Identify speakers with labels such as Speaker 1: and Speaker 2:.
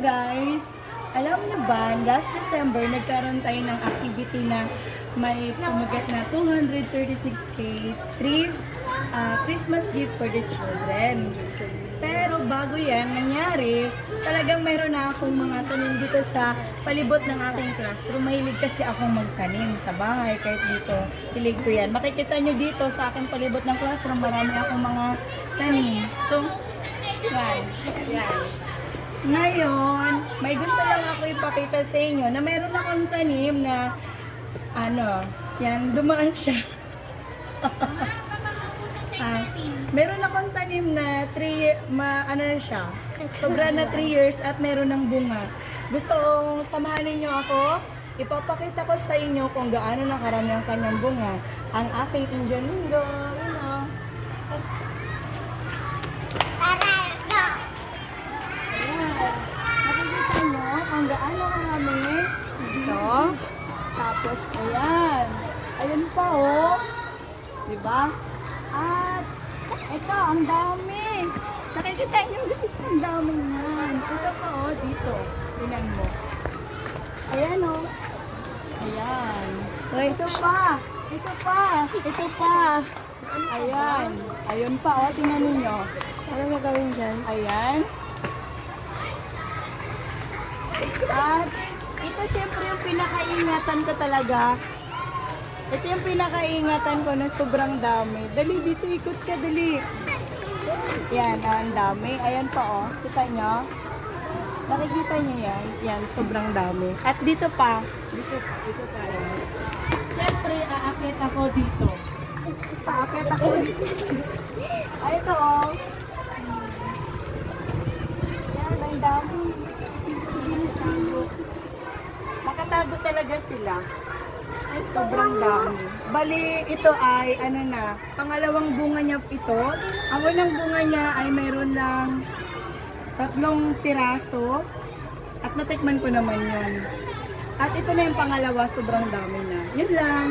Speaker 1: guys, alam niyo ba, last December nagkaroon tayo ng activity na may kumagat na 236k trees, Christmas gift for the children. Pero bago yan nangyari, talagang mayroon na akong mga tanim dito sa palibot ng aking classroom. Mahilig kasi akong magtanim sa bahay, kahit dito, hilig ko yan. Makikita nyo dito sa aking palibot ng classroom, marami akong mga tanim. So, yan. Ngayon, may gusto lang ako ipakita sa inyo na meron akong tanim na dumaan siya. Meron akong tanim na siya. Sobra na 3 years at meron ng bunga. Gusto kong samahan ninyo ako. Ipapakita ko sa inyo kung gaano nakarami ang kanyang bunga. Ang aking Indian Mundo. Nakikita nyo kung gaano karami dito. Tapos, ayan. Ayan pa, oh. Diba? At, ito, ang dami. Nakikita nyo guys, ang dami yan. Ito pa, oh, dito. Tingnan mo. Ayan, oh. Ayan. So, ito pa. Ayan. Ayun pa, oh. Tingnan ninyo. Ano nga gawin dyan? Ayan. At ito syempre yung pinakaingatan ko talaga. Ito yung pinakaingatan ko na sobrang dami. Dali, dito ikot ka, dali. Yan, ang dami. Ayan pa, oh. Kita nyo? Nakikita nyo yan? Yan, sobrang dami. At dito pa. Dito tayo. Syempre, aakit ako dito. Paakit ako dito. Ay, ito, oh. Yan, ang dami. Nakatago talaga sila. Sobrang dami. Bali, ito ay, pangalawang bunga niya ito. Ang unang bunga niya ay mayroon lang 3 piraso. At natikman ko naman yun. At ito na yung pangalawa, sobrang dami na. Yun lang.